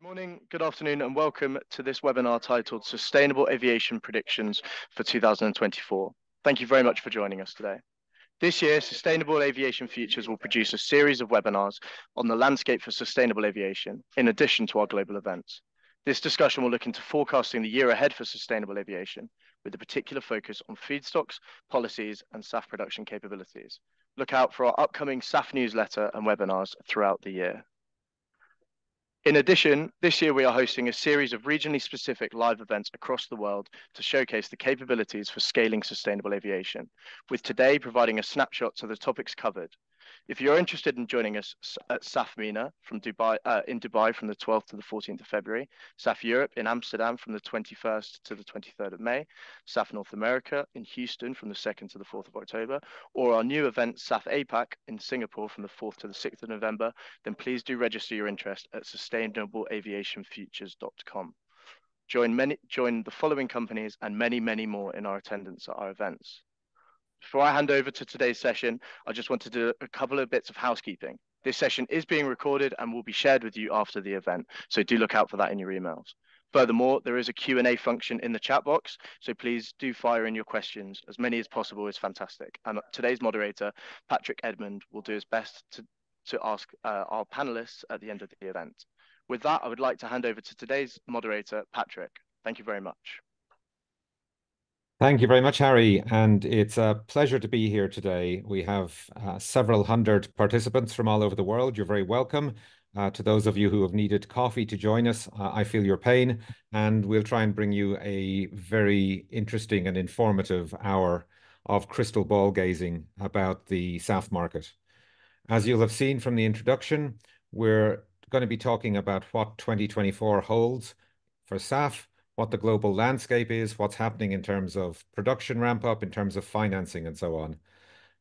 Morning, good afternoon, and welcome to this webinar titled Sustainable Aviation Predictions for 2024. Thank you very much for joining us today. This year, Sustainable Aviation Futures will produce a series of webinars on the landscape for sustainable aviation, in addition to our global events. This discussion will look into forecasting the year ahead for sustainable aviation, with a particular focus on feedstocks, policies, and SAF production capabilities. Look out for our upcoming SAF newsletter and webinars throughout the year. In addition, this year we are hosting a series of regionally specific live events across the world to showcase the capabilities for scaling sustainable aviation, with today providing a snapshot to the topics covered. If you're interested in joining us at SAF MENA in Dubai from the 12th to the 14th of February, SAF Europe in Amsterdam from the 21st to the 23rd of May, SAF North America in Houston from the 2nd to the 4th of October, or our new event SAF APAC in Singapore from the 4th to the 6th of November, then please do register your interest at sustainableaviationfutures.com. Join the following companies and many, many more in our attendance at our events. Before I hand over to today's session, I just want to do a couple of bits of housekeeping. This session is being recorded and will be shared with you after the event, so do look out for that in your emails. Furthermore, there is a Q&A function in the chat box, so please do fire in your questions. As many as possible is fantastic. And today's moderator, Patrick Edmond, will do his best to ask our panelists at the end of the event. With that, I would like to hand over to today's moderator, Patrick. Thank you very much. Thank you very much, Harry, and it's a pleasure to be here today. We have several hundred participants from all over the world. You're very welcome. To those of you who have needed coffee to join us, I feel your pain, and we'll try and bring you a very interesting and informative hour of crystal ball gazing about the SAF market. As you'll have seen from the introduction, we're going to be talking about what 2024 holds for SAF, what the global landscape is, what's happening in terms of production ramp up, in terms of financing, and so on.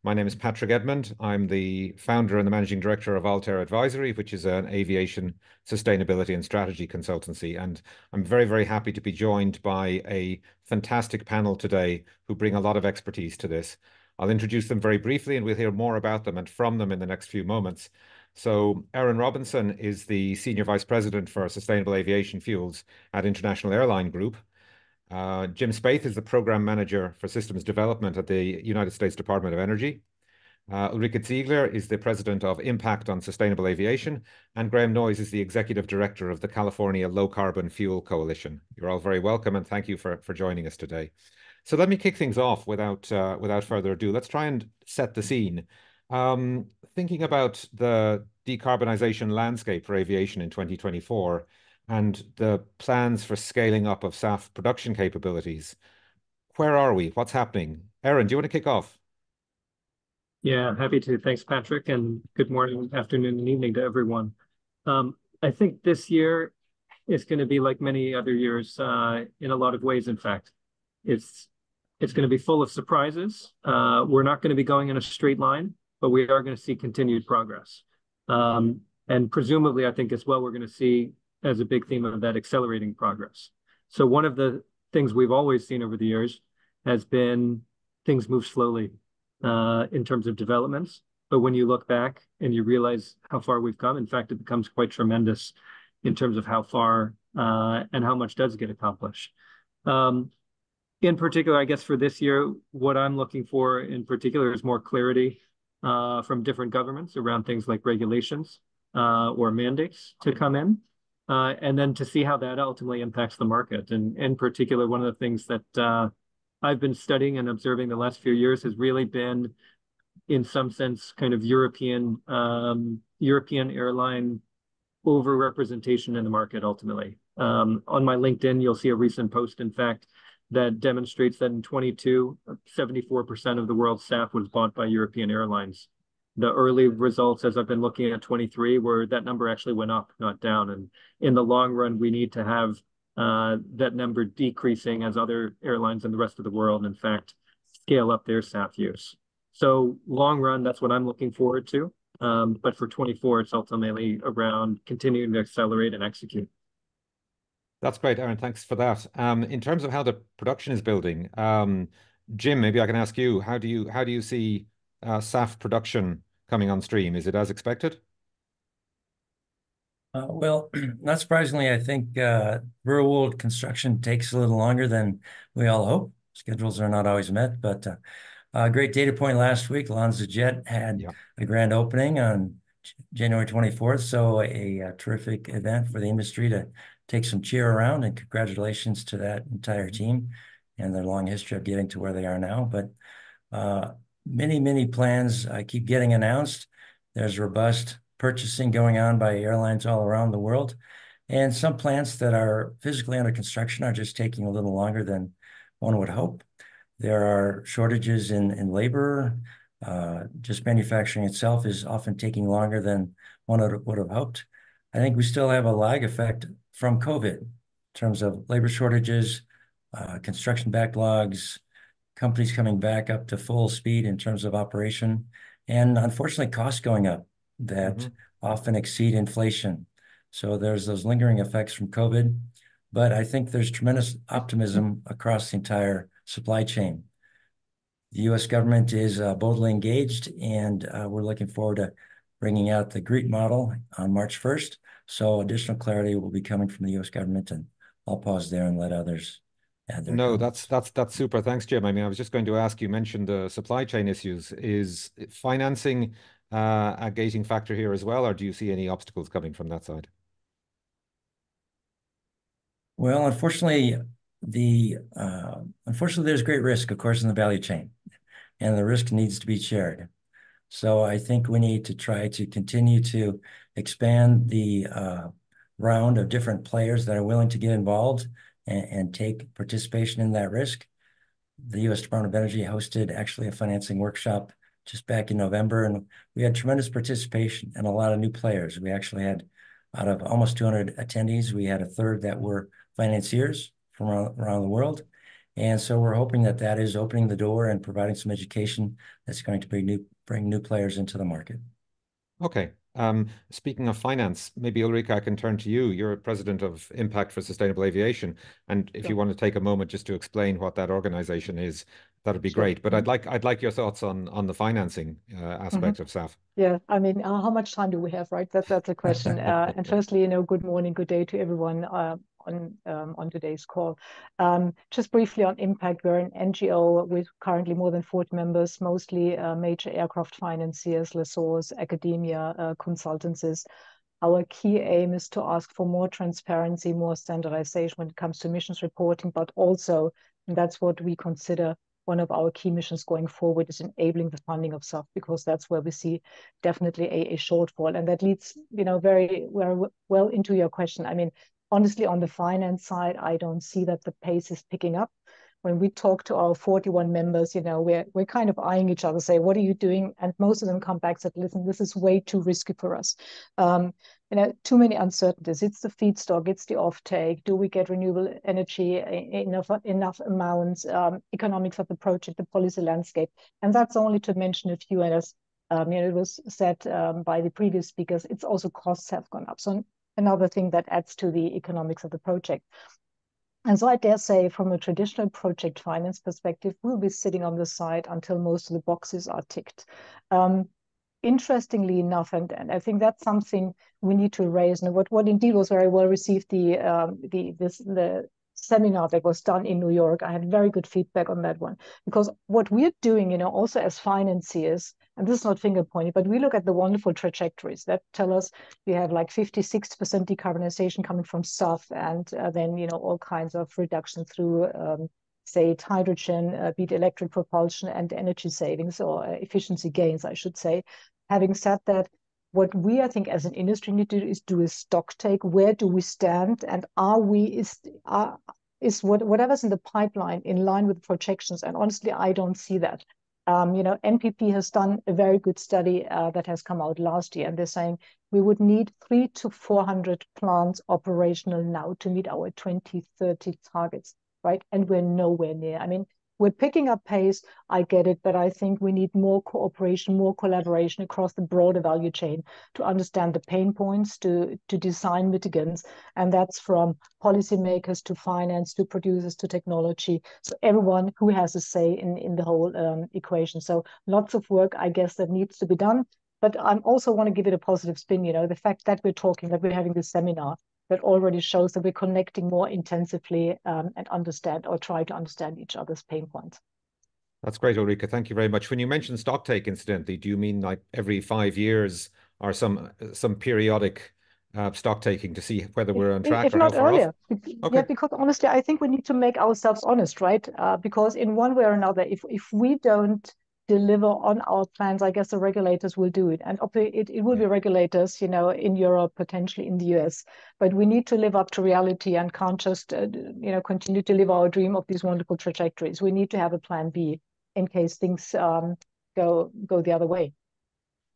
My name is Patrick Edmond. I'm the founder and the managing director of Altair Advisory, which is an aviation sustainability and strategy consultancy. And I'm very, very happy to be joined by a fantastic panel today who bring a lot of expertise to this. I'll introduce them very briefly and we'll hear more about them and from them in the next few moments. So Aaron Robinson is the Senior Vice President for Sustainable Aviation Fuels at International Airline Group. Jim Spaeth is the Program Manager for Systems Development at the United States Department of Energy. Ulrike Ziegler is the President of Impact on Sustainable Aviation. And Graham Noyes is the Executive Director of the California Low Carbon Fuel Coalition. You're all very welcome and thank you for joining us today. So let me kick things off without further ado. Let's try and set the scene. Thinking about the decarbonization landscape for aviation in 2024 and the plans for scaling up of SAF production capabilities, where are we? What's happening? Aaron, do you want to kick off? Yeah, happy to. Thanks, Patrick, and good morning, afternoon, and evening to everyone. I think this year is going to be like many other years in a lot of ways, in fact. It's going to be full of surprises. We're not going to be going in a straight line, but we are going to see continued progress. And presumably, I think as well, we're going to see as a big theme of that accelerating progress. So one of the things we've always seen over the years has been things move slowly in terms of developments. But when you look back and you realize how far we've come, in fact, it becomes quite tremendous in terms of how far and how much does get accomplished. In particular, I guess for this year, what I'm looking for in particular is more clarity from different governments around things like regulations or mandates to come in, and then to see how that ultimately impacts the market. And in particular, one of the things that I've been studying and observing the last few years has really been, in some sense, kind of European airline overrepresentation in the market ultimately. On my LinkedIn, you'll see a recent post, in fact, that demonstrates that in 22, 74% of the world's SAF was bought by European airlines. The early results, as I've been looking at 23, were that number actually went up, not down. And in the long run, we need to have that number decreasing as other airlines in the rest of the world, in fact, scale up their SAF use. So long run, that's what I'm looking forward to. But for 24, it's ultimately around continuing to accelerate and execute. That's great, Aaron. Thanks for that. In terms of how the production is building, Jim, maybe I can ask you, how do you see SAF production coming on stream? Is it as expected? Well, not surprisingly, I think rural world construction takes a little longer than we all hope. Schedules are not always met, but a great data point last week, LanzaJet had a grand opening on January 24th. So a terrific event for the industry to take some cheer around, and congratulations to that entire team and their long history of getting to where they are now. But many plans keep getting announced. There's robust purchasing going on by airlines all around the world. And some plants that are physically under construction are just taking a little longer than one would hope. There are shortages in labor. Just manufacturing itself is often taking longer than one would have hoped. I think we still have a lag effect from COVID in terms of labor shortages, construction backlogs, companies coming back up to full speed in terms of operation, and unfortunately costs going up that often exceed inflation. So there's those lingering effects from COVID, but I think there's tremendous optimism across the entire supply chain. The U.S. government is boldly engaged, and we're looking forward to bringing out the GREET model on March 1st. So additional clarity will be coming from the U.S. government, and I'll pause there and let others add their comments. That's super. Thanks, Jim. I mean, I was just going to ask, you mentioned the supply chain issues. Is financing a gating factor here as well, or do you see any obstacles coming from that side? Well, unfortunately, there's great risk, of course, in the value chain, and the risk needs to be shared. So I think we need to try to continue to expand the round of different players that are willing to get involved and take participation in that risk. The U.S. Department of Energy hosted actually a financing workshop just back in November, and we had tremendous participation and a lot of new players. We actually had, out of almost 200 attendees, we had a third that were financiers from around the world. And so we're hoping that that is opening the door and providing some education that's going to bring new players into the market. Okay. Speaking of finance, maybe Ulrika, I can turn to you. You're president of Impact for Sustainable Aviation, and if you want to take a moment just to explain what that organization is, that'd be great. But I'd like your thoughts on the financing aspect of SAF. Yeah, I mean, how much time do we have, right? That's a question. And firstly, good morning, good day to everyone on today's call. Just briefly on Impact, we're an NGO with currently more than 40 members, mostly major aircraft financiers, lessors, academia, consultancies. Our key aim is to ask for more transparency, more standardization when it comes to emissions reporting, but also, and that's what we consider one of our key missions going forward, is enabling the funding of SAF, because that's where we see definitely a shortfall. And that leads, very well into your question. I mean, honestly, on the finance side, I don't see that the pace is picking up. When we talk to our 41 members, we're kind of eyeing each other, say, what are you doing? And most of them come back and said, listen, this is way too risky for us. Too many uncertainties. It's the feedstock, it's the offtake. Do we get renewable energy enough amounts? Economics of the project, the policy landscape, and that's only to mention a few. And as it was said by the previous speakers, it's also costs have gone up. So another thing that adds to the economics of the project. And so I dare say, from a traditional project finance perspective, we'll be sitting on the side until most of the boxes are ticked. Interestingly enough, and I think that's something we need to raise. And what indeed was very well received, the seminar that was done in New York, I had very good feedback on that one, because what we're doing, also as financiers, and this is not finger pointing, but we look at the wonderful trajectories that tell us we have like 56% decarbonization coming from SAF, and then all kinds of reduction through say it hydrogen, be it electric propulsion, and energy savings or efficiency gains, I should say. Having said that, what we, I think, as an industry need to do is do a stock take. Where do we stand? And is whatever's in the pipeline in line with projections? And honestly, I don't see that. NPP has done a very good study that has come out last year, and they're saying we would need 300 to 400 plants operational now to meet our 2030 targets, right? And we're nowhere near. I mean, we're picking up pace, I get it, but I think we need more cooperation, more collaboration across the broader value chain to understand the pain points, to design mitigants, and that's from policymakers to finance to producers to technology. So everyone who has a say in the whole equation. So lots of work, I guess, that needs to be done. But I also want to give it a positive spin. The fact that we're talking, that we're having this seminar, that already shows that we're connecting more intensively and understand or try to understand each other's pain points. That's great, Ulrika. Thank you very much. When you mention stock take, incidentally, do you mean like every 5 years or some periodic stock taking to see whether we're on track if or how not far earlier? off? Yeah, because honestly, I think we need to make ourselves honest, right? Because in one way or another, if we don't deliver on our plans, I guess the regulators will do it. And it will be regulators, in Europe, potentially in the US. But we need to live up to reality and can't just, continue to live our dream of these wonderful trajectories. We need to have a plan B in case things go the other way.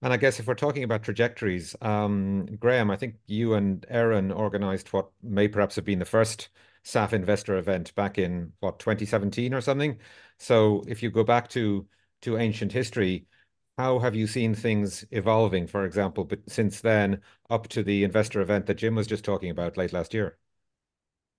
And I guess if we're talking about trajectories, Graham, I think you and Erin organized what may perhaps have been the first SAF investor event back in, 2017 or something. So if you go back to ancient history, how have you seen things evolving, for example, but since then up to the investor event that Jim was just talking about late last year?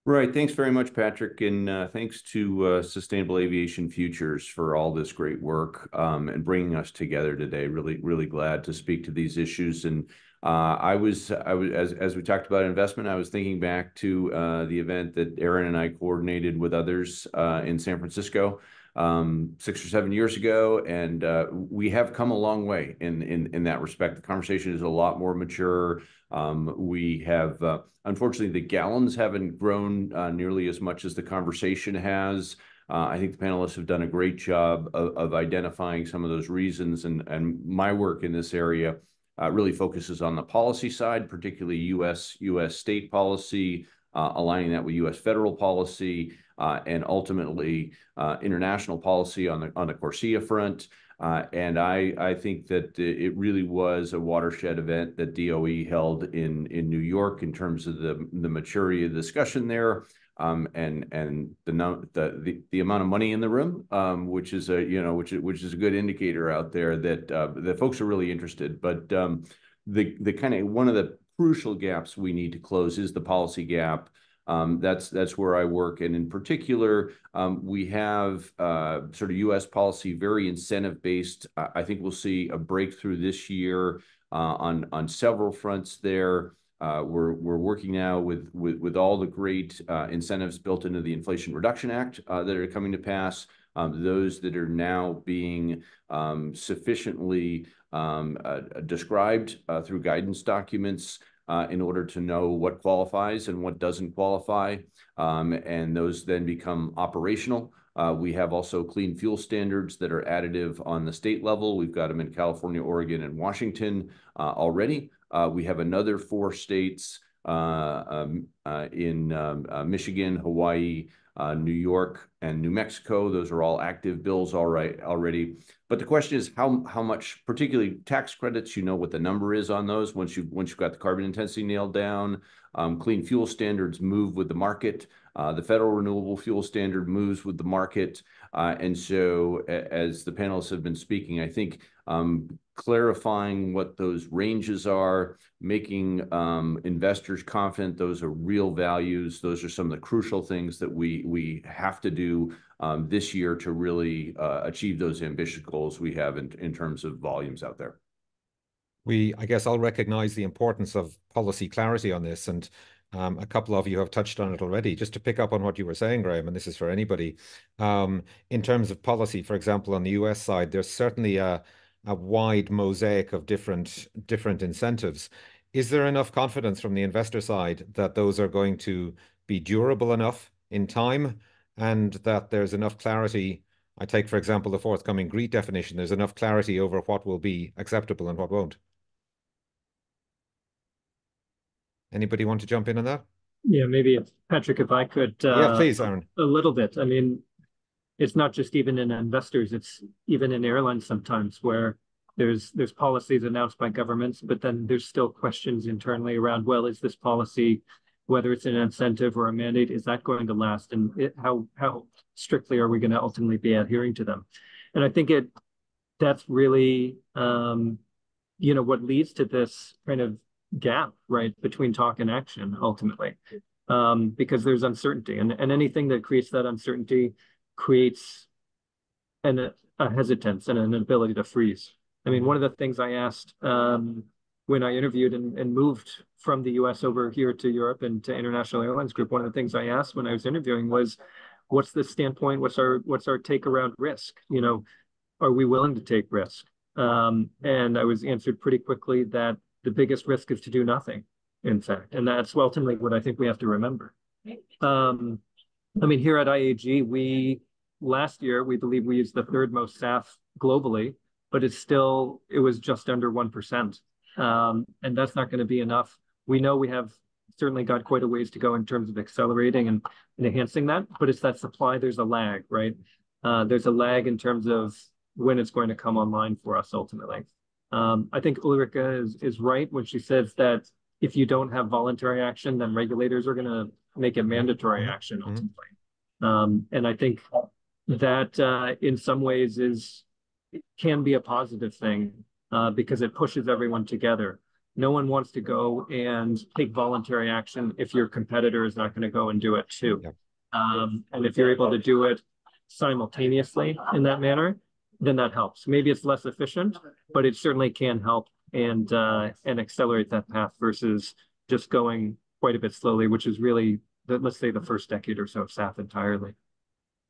Right. Thanks very much, Patrick. And thanks to Sustainable Aviation Futures for all this great work and bringing us together today. Really, really glad to speak to these issues. And I was, as we talked about investment, I was thinking back to the event that Erin and I coordinated with others in San Francisco 6 or 7 years ago. And we have come a long way in that respect. The conversation is a lot more mature. We have, unfortunately, the gallons haven't grown nearly as much as the conversation has. I think the panelists have done a great job of identifying some of those reasons. And my work in this area really focuses on the policy side, particularly U.S. state policy, aligning that with U.S. federal policy, and ultimately international policy on the CORSIA front. And I think that it really was a watershed event that DOE held in New York in terms of the maturity of the discussion there, and the amount of money in the room, which is a good indicator out there that folks are really interested. But the kind of one of the crucial gaps we need to close is the policy gap. That's where I work. And in particular, we have sort of U.S. policy, very incentive-based. I think we'll see a breakthrough this year on several fronts there. We're working now with all the great incentives built into the Inflation Reduction Act that are coming to pass. Those that are now being sufficiently described through guidance documents in order to know what qualifies and what doesn't qualify. And those then become operational. We have also clean fuel standards that are additive on the state level. We've got them in California, Oregon, and Washington already. We have another 4 states in Michigan, Hawaii, New York, and New Mexico. Those are all active bills already. But the question is how much, particularly tax credits, what the number is on those once you've got the carbon intensity nailed down. Clean fuel standards move with the market. The federal renewable fuel standard moves with the market. And so as the panelists have been speaking, I think clarifying what those ranges are, making investors confident those are real values. Those are some of the crucial things that we have to do this year to really achieve those ambitious goals we have in terms of volumes out there. I guess I'll recognize the importance of policy clarity on this, and a couple of you have touched on it already. Just to pick up on what you were saying, Graham, and this is for anybody, in terms of policy, for example, on the US side, there's certainly a wide mosaic of different incentives. Is there enough confidence from the investor side that those are going to be durable enough in time, and that there's enough clarity? I take, for example, the forthcoming GREET definition. There's enough clarity over what will be acceptable and what won't. Anybody want to jump in on that? Yeah, maybe Patrick, if I could. Yeah, please, Aaron. A little bit. I mean, it's not just even in investors, it's even in airlines sometimes where there's policies announced by governments, but then there's still questions internally around, well, is this policy, whether it's an incentive or a mandate, is that going to last? And how strictly are we going to ultimately be adhering to them? And I think that's really, what leads to this kind of gap, right, between talk and action ultimately, because there's uncertainty, and anything that creates that uncertainty creates a hesitance and an ability to freeze. I mean, one of the things I asked when I interviewed and moved from the US over here to Europe and to International Airlines Group, one of the things I asked when I was interviewing was, what's the standpoint? What's our take around risk? You know, are we willing to take risk? And I was answered pretty quickly that the biggest risk is to do nothing, in fact. And that's ultimately what I think we have to remember. I mean, here at IAG, last year, we believe we used the third most SAF globally, but it was just under 1%. And that's not going to be enough. We know we have certainly got quite a ways to go in terms of accelerating and enhancing that, but it's that supply, there's a lag, right? There's a lag in terms of when it's going to come online for us ultimately. I think Ulrika is right when she says that if you don't have voluntary action, then regulators are going to make it mandatory action ultimately. And I think that in some ways can be a positive thing because it pushes everyone together. No one wants to go and take voluntary action if your competitor is not going to go and do it too. Yep. And if you're able to do it simultaneously in that manner, then that helps. Maybe it's less efficient, but it certainly can help and accelerate that path versus just going quite a bit slowly, which is really, let's say, the first decade or so of SAF entirely.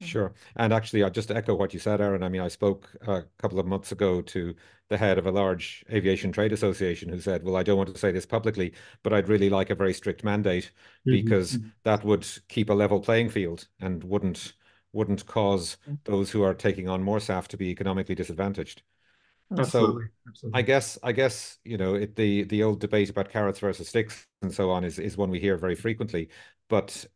Sure. And actually, I'll just echo what you said, Aaron. I mean, I spoke a couple of months ago to the head of a large aviation trade association who said, well, I don't want to say this publicly, but I'd really like a very strict mandate because that would keep a level playing field and wouldn't cause those who are taking on more SAF to be economically disadvantaged. Absolutely. So Absolutely. I guess, you know, the old debate about carrots versus sticks and so on is one we hear very frequently. But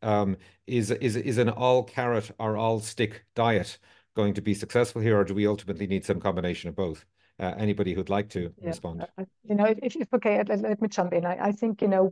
is an all carrot or all stick diet going to be successful here, or do we ultimately need some combination of both? Anybody who'd like to respond? You know, if okay, let me jump in. I think, you know,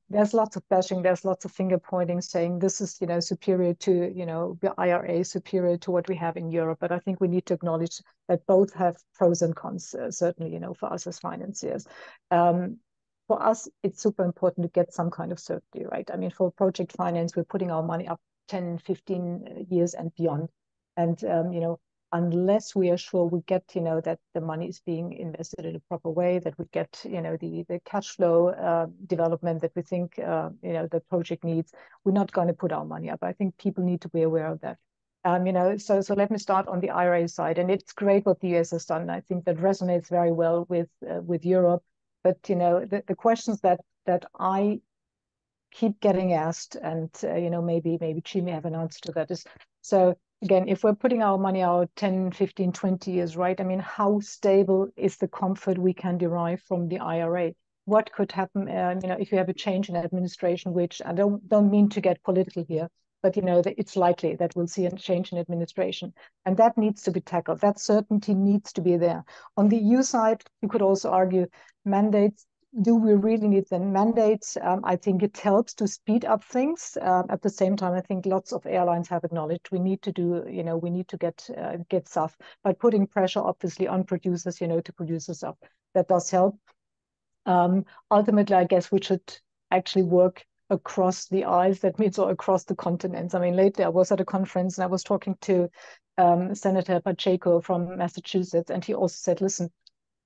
there's lots of bashing, there's lots of finger pointing saying this is, you know, superior to, you know, the IRA, superior to what we have in Europe. But I think we need to acknowledge that both have pros and cons, certainly, you know, for us as financiers. For us, it's super important to get some kind of certainty, right? I mean, for project finance, we're putting our money up 10, 15 years and beyond. And, you know, unless we are sure we get, you know, that the money is being invested in a proper way, that we get, you know, the cash flow development that we think, you know, the project needs, we're not going to put our money up. I think people need to be aware of that. You know, so let me start on the IRA side, and it's great what the US has done. I think that resonates very well with Europe. But you know, the questions that I keep getting asked, and you know, maybe Chi may have an answer to that, is so again, if we're putting our money out 10, 15, 20 years, right? I mean, how stable is the comfort we can derive from the IRA? What could happen, you know, if you have a change in administration, which I don't mean to get political here, but you know, it's likely that we'll see a change in administration, and that needs to be tackled. That certainty needs to be there. On the EU side, you could also argue mandates. Do we really need the mandates? I think it helps to speed up things. At the same time, I think lots of airlines have acknowledged we need to do, you know, we need to get SAF by putting pressure, obviously, on producers, you know, to produce the SAF. That does help. Ultimately, I guess we should actually work across the aisles. That means or across the continents. I mean, lately I was at a conference and I was talking to Senator Pacheco from Massachusetts, and he also said, listen,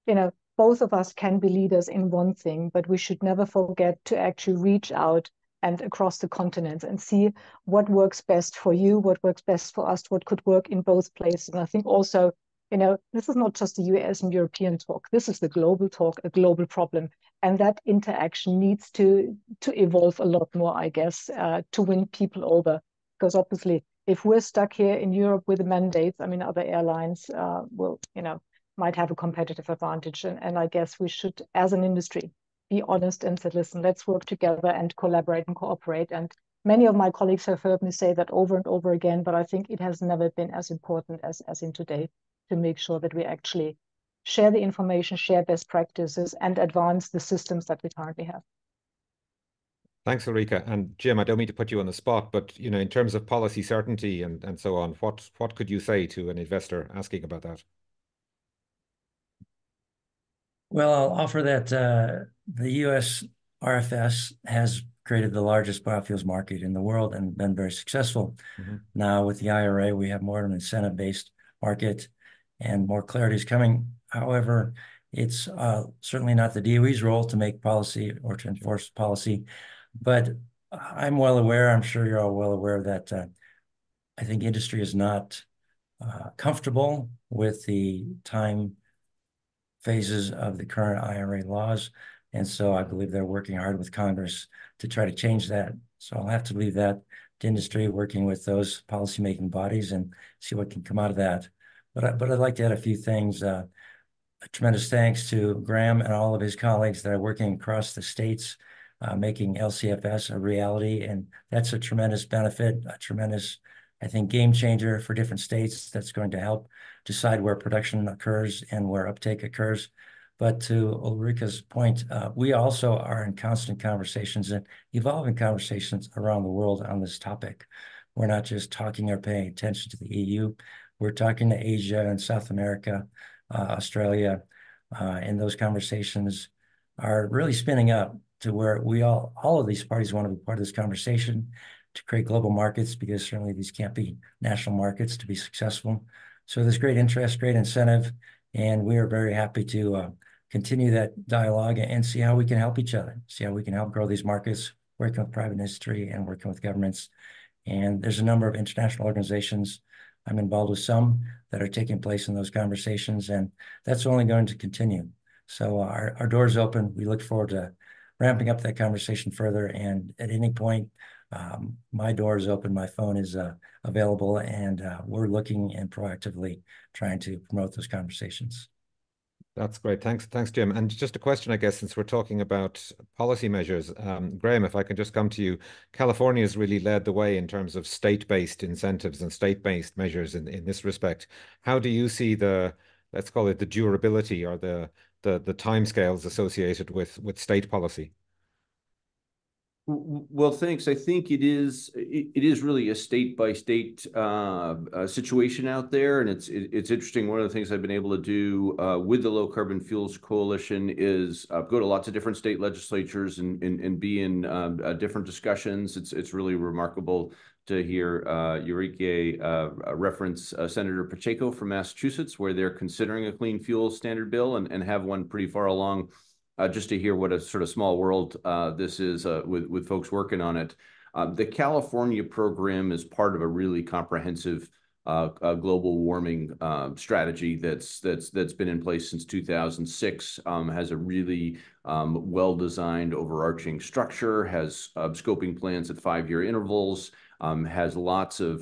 you know, both of us can be leaders in one thing, but we should never forget to actually reach out and across the continents and see what works best for you, what works best for us, what could work in both places. And I think also, you know, this is not just the US and European talk. This is the global talk, a global problem. And that interaction needs to evolve a lot more, I guess, to win people over. Because obviously, if we're stuck here in Europe with the mandates, I mean, other airlines will, you know, might have a competitive advantage. And I guess we should, as an industry, be honest and say, listen, let's work together and collaborate and cooperate. And many of my colleagues have heard me say that over and over again, but I think it has never been as important as in today to make sure that we actually share the information, share best practices, and advance the systems that we currently have. Thanks, Ulrika. And Jim, I don't mean to put you on the spot, but you know, in terms of policy certainty and so on, what could you say to an investor asking about that? Well, I'll offer that the US RFS has created the largest biofuels market in the world and been very successful. Now with the IRA, we have more of an incentive-based market and more clarity is coming. However, it's certainly not the DOE's role to make policy or to enforce policy. But I'm well aware, I'm sure you're all well aware that I think industry is not comfortable with the time phases of the current IRA laws. And so I believe they're working hard with Congress to try to change that. So I'll have to leave that to industry, working with those policymaking bodies and see what can come out of that. But I'd like to add a few things. A tremendous thanks to Graham and all of his colleagues that are working across the states, making LCFS a reality. And that's a tremendous benefit, a tremendous, I think, game changer for different states that's going to help decide where production occurs and where uptake occurs. But to Ulrika's point, we also are in constant conversations and evolving conversations around the world on this topic. We're not just talking or paying attention to the EU. We're talking to Asia and South America, Australia, and those conversations are really spinning up to where we all of these parties want to be part of this conversation to create global markets, because certainly these can't be national markets to be successful. So there's great interest, great incentive, and we are very happy to continue that dialogue and see how we can help each other, see how we can help grow these markets, working with private industry and working with governments. And there's a number of international organizations. I'm involved with some that are taking place in those conversations, and that's only going to continue. So our door's open. We look forward to ramping up that conversation further. And at any point, my door is open, my phone is available, and we're looking and proactively trying to promote those conversations. That's great. Thanks, Jim. And just a question, I guess, since we're talking about policy measures, Graham, if I can just come to you, California has really led the way in terms of state-based incentives and state-based measures in this respect. How do you see the, let's call it the durability or the timescales associated with state policy? Well, thanks. I think it is really a state by state situation out there, and it's interesting. One of the things I've been able to do with the Low Carbon Fuels Coalition is go to lots of different state legislatures and be in different discussions. It's really remarkable to hear Ulrike reference Senator Pacheco from Massachusetts, where they're considering a clean fuel standard bill and have one pretty far along. Just to hear what a sort of small world this is with folks working on it. The California program is part of a really comprehensive global warming strategy that's been in place since 2006. Has a really well-designed overarching structure, has scoping plans at 5-year intervals, has lots of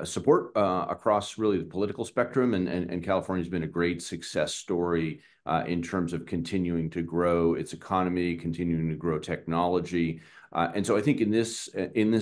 support across really the political spectrum, and California's been a great success story in terms of continuing to grow its economy, continuing to grow technology. And so I think in this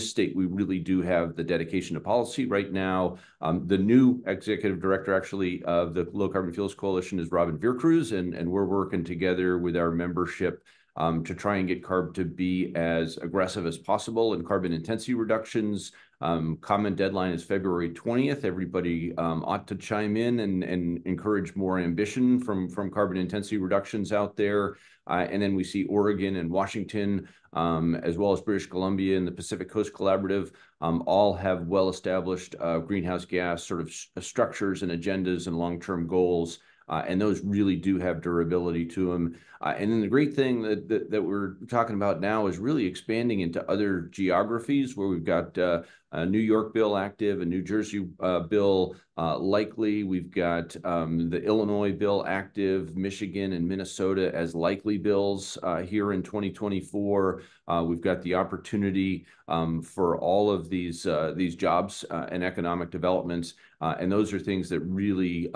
state, we really do have the dedication to policy right now. The new executive director, actually, of the Low Carbon Fuels Coalition is Robin Veercruz, and we're working together with our membership to try and get CARB to be as aggressive as possible in carbon intensity reductions. Comment deadline is February 20th. Everybody ought to chime in and encourage more ambition from carbon intensity reductions out there. And then we see Oregon and Washington, as well as British Columbia and the Pacific Coast Collaborative, all have well-established greenhouse gas sort of structures and agendas and long-term goals. And those really do have durability to them. And then the great thing that we're talking about now is really expanding into other geographies, where we've got a New York bill active, a New Jersey bill likely. We've got the Illinois bill active, Michigan and Minnesota as likely bills here in 2024. We've got the opportunity for all of these jobs and economic developments. And those are things that really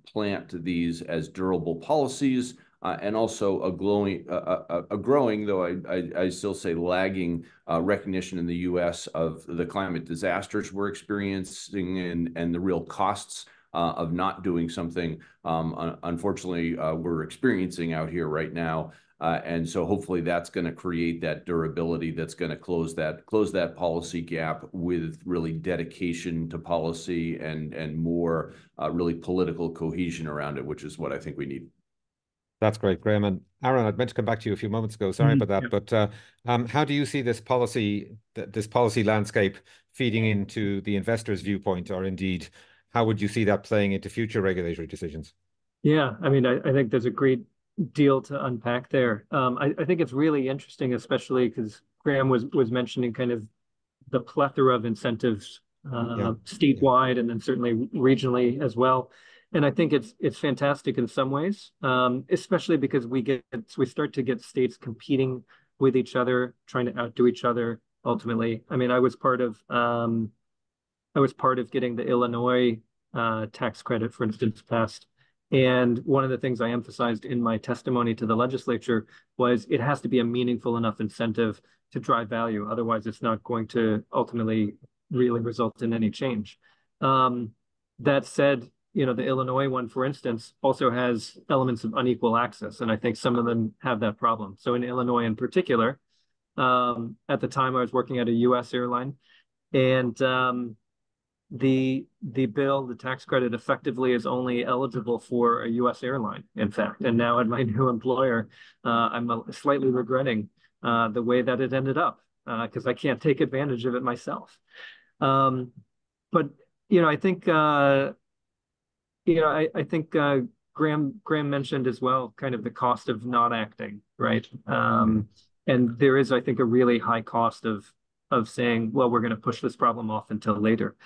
plant these as durable policies. And also a growing, though I still say lagging, recognition in the U.S. of the climate disasters we're experiencing and the real costs of not doing something. Unfortunately, we're experiencing out here right now. And so hopefully that's going to create that durability that's going to close that policy gap with really dedication to policy and more really political cohesion around it, which is what I think we need. That's great, Graham. And Aaron, I'd meant to come back to you a few moments ago. Sorry about that. Yeah. But how do you see this policy landscape feeding into the investor's viewpoint, or indeed, how would you see that playing into future regulatory decisions? Yeah, I mean, I think there's a great deal to unpack there. I think it's really interesting, especially because Graham was mentioning kind of the plethora of incentives statewide and then certainly regionally as well. And I think it's fantastic in some ways, especially because we start to get states competing with each other, trying to outdo each other ultimately. I mean, I was part of getting the Illinois tax credit, for instance, passed. And one of the things I emphasized in my testimony to the legislature was it has to be a meaningful enough incentive to drive value. Otherwise, it's not going to ultimately really result in any change. That said, you know, the Illinois one, for instance, also has elements of unequal access. And I think some of them have that problem. So in Illinois in particular, at the time I was working at a US airline, and the bill, the tax credit effectively is only eligible for a US airline, in fact. And now at my new employer, I'm slightly regretting the way that it ended up because I can't take advantage of it myself. But, you know, I think, I think Graham mentioned as well kind of the cost of not acting, right? And there is, I think, a really high cost of saying, well, we're going to push this problem off until later.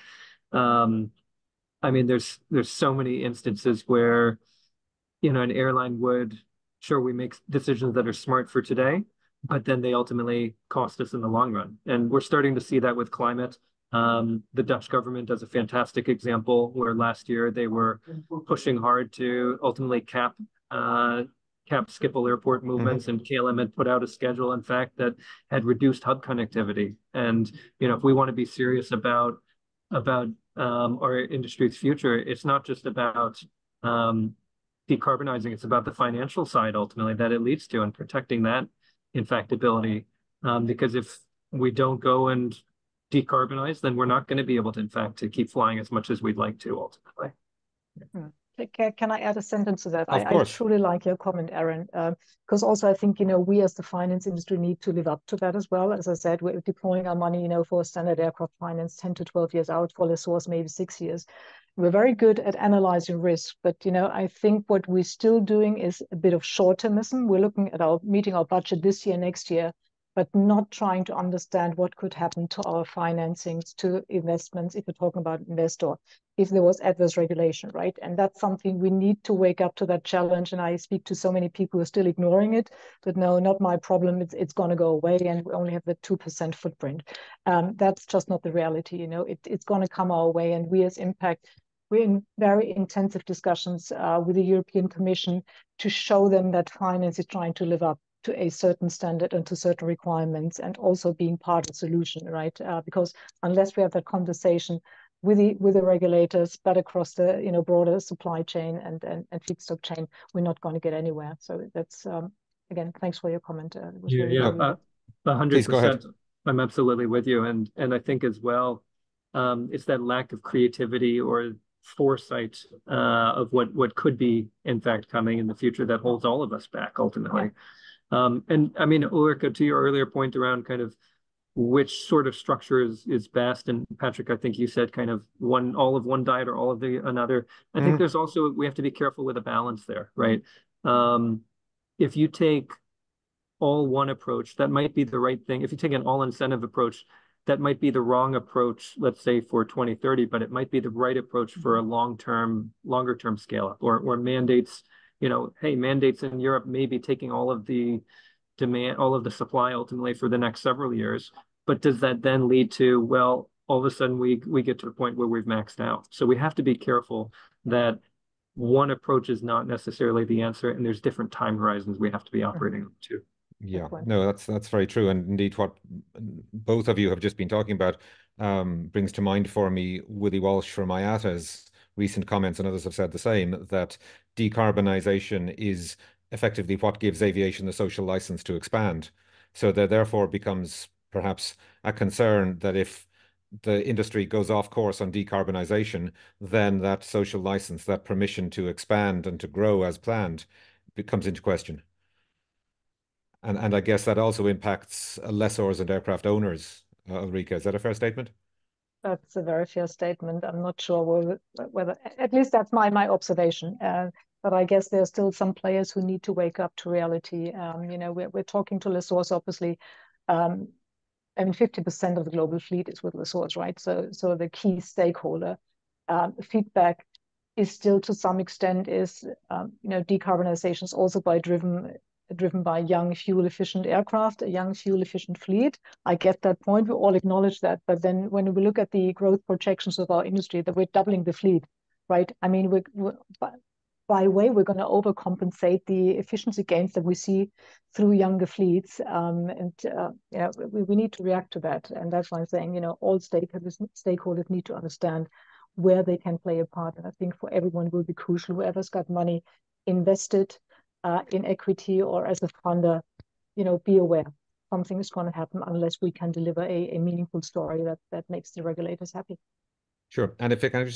I mean, there's so many instances where, you know, an airline would, sure, we make decisions that are smart for today, but then they ultimately cost us in the long run. And we're starting to see that with climate. The Dutch government does a fantastic example where last year they were pushing hard to ultimately cap Schiphol airport movements, and KLM had put out a schedule, in fact, that had reduced hub connectivity. And, you know, if we want to be serious about our industry's future, it's not just about decarbonizing, it's about the financial side ultimately that it leads to and protecting that, in fact, ability. Because if we don't go and decarbonize, then we're not going to be able to, in fact, to keep flying as much as we'd like to ultimately. Can I add a sentence to that? Of course. I truly like your comment, Aaron, because also I think, you know, we as the finance industry need to live up to that as well. As I said, we're deploying our money, you know, for standard aircraft finance 10 to 12 years out, for lessors maybe 6 years. We're very good at analyzing risk, but, you know, I think what we're still doing is a bit of short-termism. We're looking at meeting our budget this year, next year, but not trying to understand what could happen to our financings, to investments, if we're talking about investor, if there was adverse regulation, right? And that's something we need to wake up to that challenge. And I speak to so many people who are still ignoring it, that no, not my problem, it's going to go away, and we only have the 2% footprint. That's just not the reality, you know, it's going to come our way. And we as Impact, we're in very intensive discussions with the European Commission to show them that finance is trying to live up to a certain standard and to certain requirements, and also being part of the solution, right? Because unless we have that conversation with the regulators, but across the, you know, broader supply chain and feedstock chain, we're not going to get anywhere. So that's again, thanks for your comment. It was very 100%. I'm absolutely with you, and I think as well, it's that lack of creativity or foresight of what could be in fact coming in the future that holds all of us back ultimately. And I mean, Ulrika, to your earlier point around kind of which sort of structure is best, and Patrick, I think you said kind of all of one diet or all of the another. I think there's also, we have to be careful with a balance there, right? If you take all one approach, that might be the right thing. If you take an all incentive approach, that might be the wrong approach, let's say for 2030, but it might be the right approach for a longer term scale up, or mandates. You know, hey, mandates in Europe may be taking all of the demand, all of the supply ultimately for the next several years. But does that then lead to, well, all of a sudden we get to a point where we've maxed out? So we have to be careful that one approach is not necessarily the answer, and there's different time horizons we have to be operating on too. Yeah, no, that's very true. And indeed, what both of you have just been talking about brings to mind for me Willie Walsh from IATA's recent comments, and others have said the same, that decarbonization is effectively what gives aviation the social license to expand. So there therefore becomes perhaps a concern that if the industry goes off course on decarbonization, then that social license, that permission to expand and to grow as planned, comes into question. And I guess that also impacts lessors and aircraft owners. Ulrika, is that a fair statement? That's a very fair statement. I'm not sure whether at least that's my observation. But I guess there's still some players who need to wake up to reality. We're talking to lessors, obviously. 50% of the global fleet is with lessors, right? So the key stakeholder feedback is still to some extent is, decarbonization is also driven by young fuel efficient aircraft, a young fuel efficient fleet. I get that point. We all acknowledge that. But then when we look at the growth projections of our industry, that we're doubling the fleet, right? I mean, by way, we're going to overcompensate the efficiency gains that we see through younger fleets. We need to react to that. And that's why I'm saying, all stakeholders need to understand where they can play a part. And I think for everyone will be crucial. Whoever's got money invested in equity or as a funder, be aware something is going to happen unless we can deliver a meaningful story that makes the regulators happy. Sure. And if I can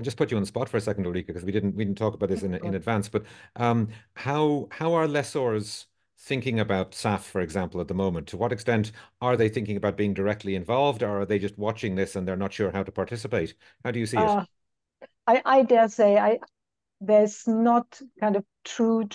just put you on the spot for a second, Ulrike, because we didn't talk about this in advance, but how are lessors thinking about SAF, for example, at the moment? To what extent are they thinking about being directly involved, or are they just watching this and they're not sure how to participate? How do you see it? I dare say there's not kind of true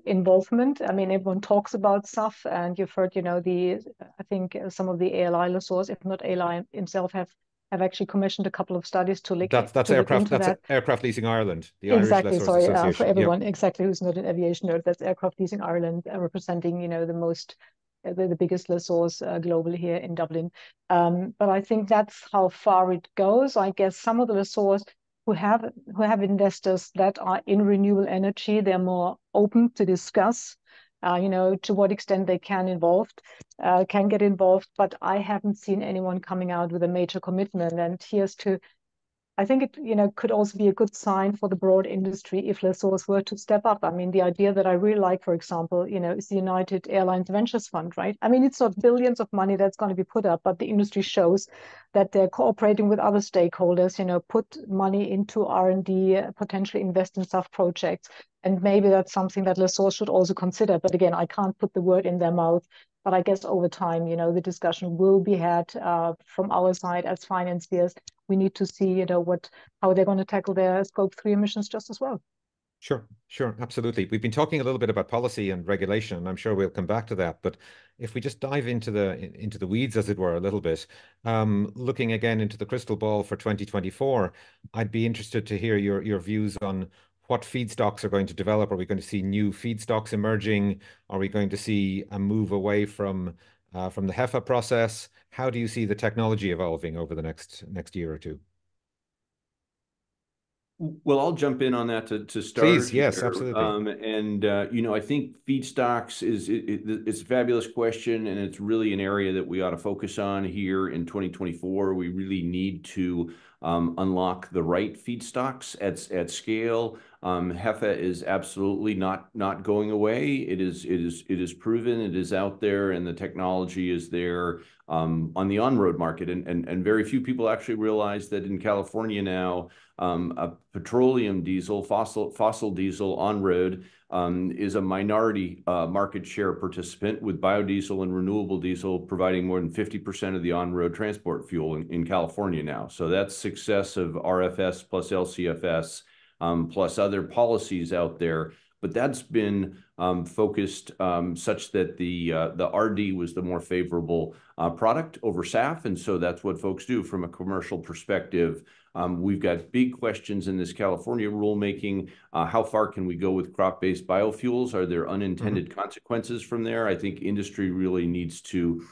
involvement. I mean, everyone talks about SAF, and you've heard, I think some of the ALI lessors, if not ALI himself, have actually commissioned a couple of studies to look that's Aircraft Leasing Ireland, the exactly, Irish Lessors Association. For everyone exactly who's not an aviation nerd, that's Aircraft Leasing Ireland, representing the biggest lessors globally here in Dublin. But I think that's how far it goes. I guess some of the lessors who have investors that are in renewable energy, they're more open to discuss to what extent they can get involved, but I haven't seen anyone coming out with a major commitment. And I think it could also be a good sign for the broad industry if lessors were to step up. I mean, the idea that I really like, for example, is the United Airlines Ventures Fund, right? I mean, it's not billions of money that's going to be put up, but the industry shows that they're cooperating with other stakeholders, put money into R&D, potentially invest in SAF projects. And maybe that's something that lessors should also consider. But again, I can't put the word in their mouth. But I guess over time, the discussion will be had from our side as financiers. We need to see, how they're going to tackle their Scope 3 emissions just as well. Sure, absolutely. We've been talking a little bit about policy and regulation, and I'm sure we'll come back to that. But if we just dive into the weeds, as it were, a little bit, looking again into the crystal ball for 2024, I'd be interested to hear your views on what feedstocks are going to develop. Are we going to see new feedstocks emerging? Are we going to see a move away from the HEFA process? How do you see the technology evolving over the next year or two? Well, I'll jump in on that to start. Please, yes, absolutely. I think feedstocks it's a fabulous question, and it's really an area that we ought to focus on here in 2024. We really need to unlock the right feedstocks at scale. HEFA is absolutely not going away. It is proven, it is out there, and the technology is there on the on-road market. And very few people actually realize that in California now, a petroleum diesel, fossil diesel on-road is a minority market share participant, with biodiesel and renewable diesel providing more than 50% of the on-road transport fuel in California now. So that's success of RFS plus LCFS plus other policies out there. But that's been focused such that the RD was the more favorable product over SAF. And so that's what folks do from a commercial perspective. We've got big questions in this California rulemaking. How far can we go with crop-based biofuels? Are there unintended consequences from there? I think industry really needs to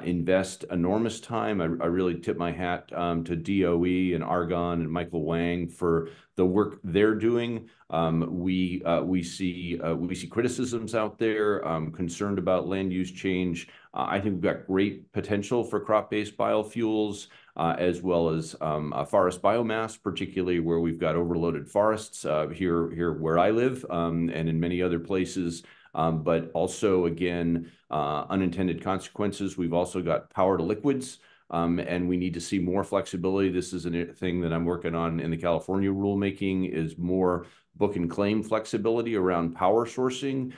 invest enormous time. I really tip my hat to DOE and Argonne and Michael Wang for the work they're doing. We see criticisms out there, concerned about land use change. I think we've got great potential for crop-based biofuels, as well as forest biomass, particularly where we've got overloaded forests here where I live, and in many other places. But also, again, unintended consequences. We've also got power to liquids, and we need to see more flexibility. This is a thing that I'm working on in the California rulemaking, is more book and claim flexibility around power sourcing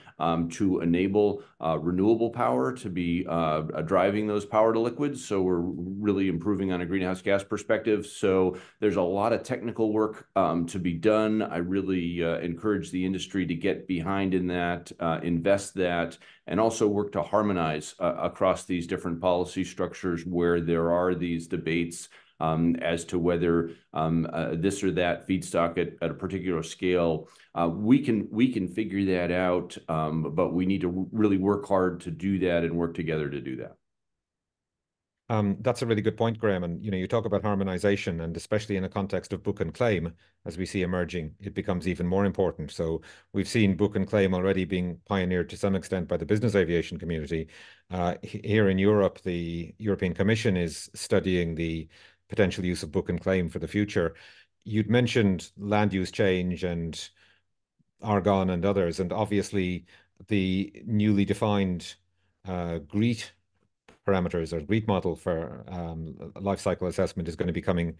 to enable renewable power to be driving those power to liquids. So we're really improving on a greenhouse gas perspective. So there's a lot of technical work to be done. I really encourage the industry to get behind in that, invest that, and also work to harmonize across these different policy structures where there are these debates as to whether this or that feedstock at a particular scale. We can figure that out, but we need to really work hard to do that and work together to do that. That's a really good point, Graham. And you talk about harmonization, and especially in a context of book and claim, as we see emerging, it becomes even more important. So we've seen book and claim already being pioneered to some extent by the business aviation community. Here in Europe, the European Commission is studying the potential use of book and claim for the future. You'd mentioned land use change and argon and others, and obviously the newly defined GREET parameters or GREET model for life cycle assessment is going to be coming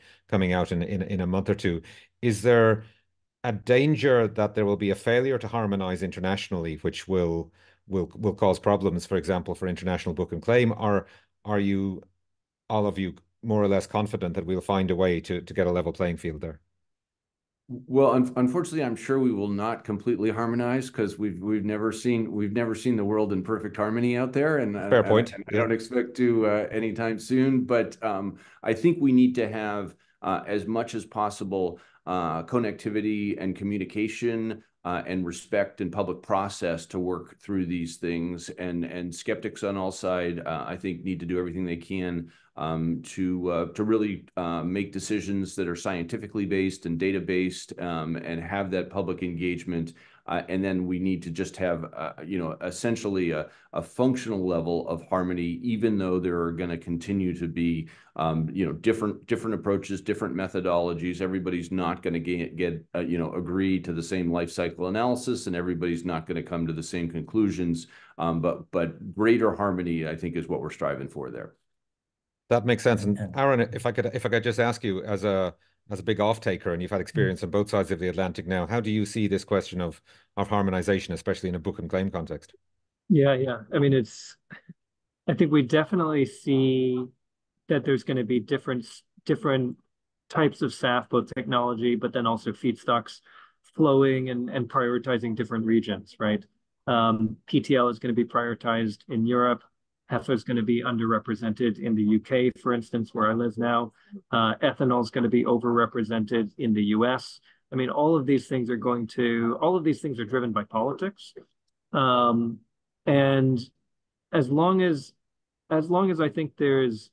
out in a month or two. Is there a danger that there will be a failure to harmonize internationally, which will cause problems, for example, for international book and claim? Or are you, all of you, more or less confident that we'll find a way to get a level playing field there? Well, unfortunately, I'm sure we will not completely harmonize because we've never seen the world in perfect harmony out there, and fair point. I don't expect to anytime soon. But I think we need to have as much as possible connectivity and communication and respect and public process to work through these things. And skeptics on all sides, I think, need to do everything they can to really make decisions that are scientifically based and data based, and have that public engagement. And then we need to just have, essentially a functional level of harmony, even though there are going to continue to be, different approaches, different methodologies. Everybody's not going to get agree to the same life cycle analysis, and everybody's not going to come to the same conclusions. But greater harmony, I think, is what we're striving for there. That makes sense. And Aaron, if I could just ask you, as a big off-taker, and you've had experience on both sides of the Atlantic now, how do you see this question of harmonization, especially in a book and claim context? Yeah. I mean, I think we definitely see that there's going to be different types of SAF, both technology, but then also feedstocks flowing and prioritizing different regions, right? PTL is going to be prioritized in Europe. HEFA is going to be underrepresented in the UK, for instance, where I live now. Ethanol is going to be overrepresented in the US. I mean, all of these things are driven by politics. And as long as I think there's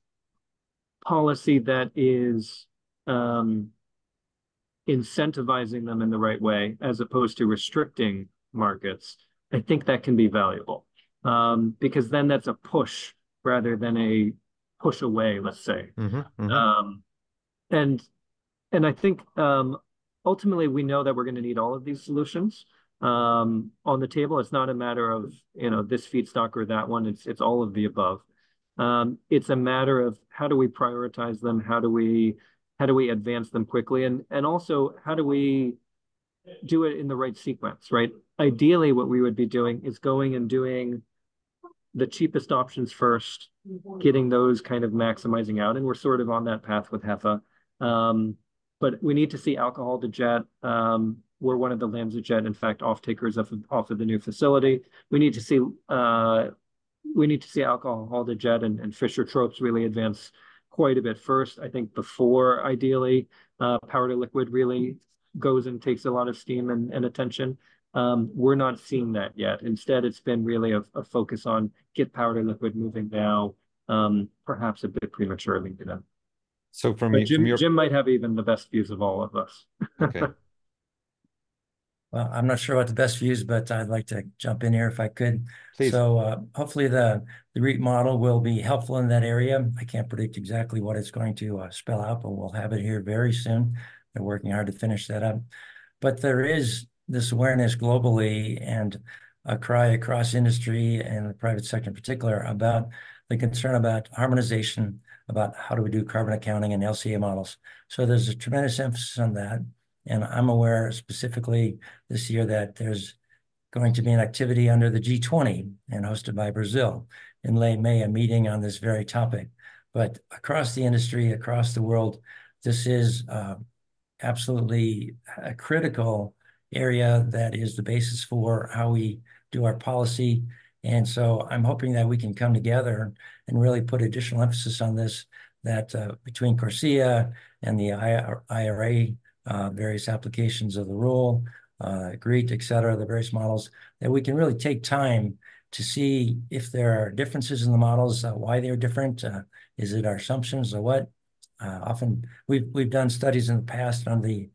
policy that is incentivizing them in the right way, as opposed to restricting markets, I think that can be valuable. Because then that's a push rather than a push away, let's say. And I think ultimately we know that we're going to need all of these solutions on the table. It's not a matter of this feedstock or that one. It's all of the above. It's a matter of how do we prioritize them, how do we advance them quickly, and also how do we do it in the right sequence, right? Ideally, what we would be doing is going and doing the cheapest options first, getting those kind of maximizing out, and we're sort of on that path with HEFA. But we need to see alcohol to jet. We're one of the LanzaJet, in fact, off-takers off of the new facility. We need to see alcohol to jet and Fischer-Tropsch really advance quite a bit first, I think, before ideally power to liquid really goes and takes a lot of steam and attention. We're not seeing that yet. Instead, it's been really a focus on get power to liquid moving now, perhaps a bit prematurely, So Jim might have even the best views of all of us. Okay. Well, I'm not sure what the best views, but I'd like to jump in here if I could. Please. So hopefully the REIT model will be helpful in that area. I can't predict exactly what it's going to spell out, but we'll have it here very soon. They're working hard to finish that up. But there is this awareness globally and a cry across industry and the private sector in particular about the concern about harmonization, about how do we do carbon accounting and LCA models. So there's a tremendous emphasis on that. And I'm aware specifically this year that there's going to be an activity under the G20 and hosted by Brazil in late May, a meeting on this very topic. But across the industry, across the world, this is absolutely a critical area that is the basis for how we do our policy. And so I'm hoping that we can come together and really put additional emphasis on this, that between CORSIA and the IRA, various applications of the rule, GREET, et cetera, the various models, that we can really take time to see if there are differences in the models, why they're different. Is it our assumptions or what? Often we've done studies in the past on the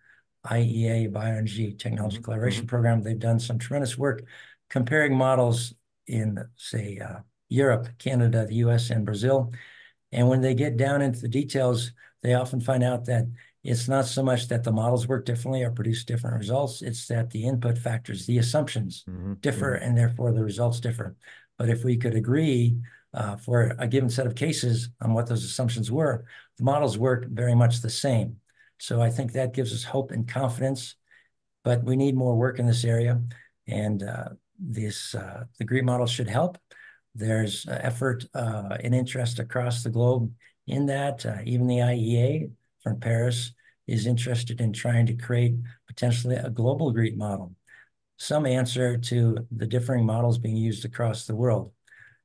IEA Bioenergy Technology Collaboration Program. They've done some tremendous work comparing models in, say, Europe, Canada, the US, and Brazil. And when they get down into the details, they often find out that it's not so much that the models work differently or produce different results, it's that the input factors, the assumptions differ, and therefore the results differ. But if we could agree for a given set of cases on what those assumptions were, the models work very much the same. So I think that gives us hope and confidence, but we need more work in this area. And the GREET model should help. There's effort and interest across the globe in that. Even the IEA from Paris is interested in trying to create potentially a global GREET model, some answer to the differing models being used across the world.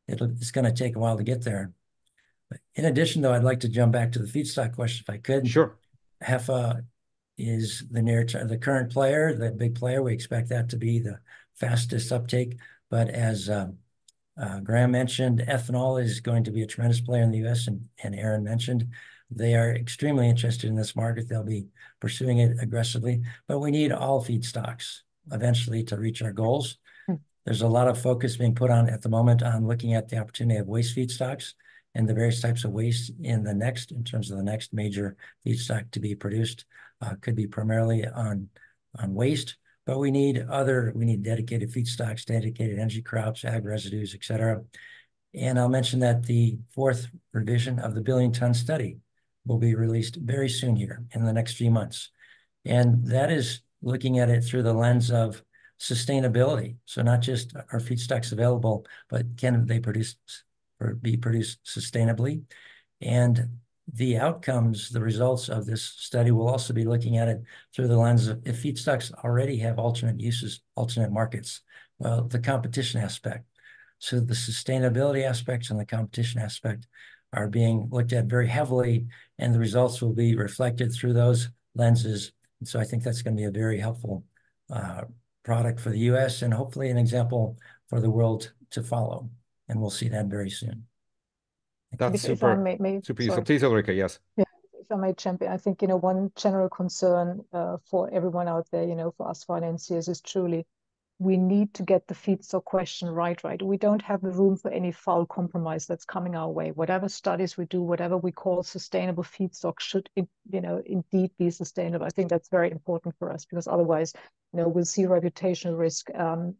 It's going to take a while to get there. In addition, though, I'd like to jump back to the feedstock question if I could. Sure. HEFA is the current player, the big player. We expect that to be the fastest uptake. But as Graham mentioned, ethanol is going to be a tremendous player in the US, and Aaron mentioned, they are extremely interested in this market. They'll be pursuing it aggressively, but we need all feedstocks eventually to reach our goals. There's a lot of focus being put on at the moment on looking at the opportunity of waste feedstocks and the various types of waste in terms of the next major feedstock to be produced. Could be primarily on waste, but we need dedicated feedstocks, dedicated energy crops, ag residues, et cetera. And I'll mention that the 4th revision of the billion-ton study will be released very soon here in the next few months. And that is looking at it through the lens of sustainability. So not just are feedstocks available, but can they be produced sustainably? And the outcomes, the results of this study will also be looking at it through the lens of if feedstocks already have alternate uses, alternate markets, well, the competition aspect. So the sustainability aspects and the competition aspect are being looked at very heavily, and the results will be reflected through those lenses. And so I think that's going to be a very helpful product for the US and hopefully an example for the world to follow. And we'll see that very soon. That's super useful. Please, Ulrika, yes. Yeah, if I may jump in, I think, one general concern for everyone out there, for us financiers is truly we need to get the feedstock question right. We don't have the room for any foul compromise that's coming our way. Whatever studies we do, whatever we call sustainable feedstock should, indeed be sustainable. I think that's very important for us because otherwise, we'll see reputational risk, and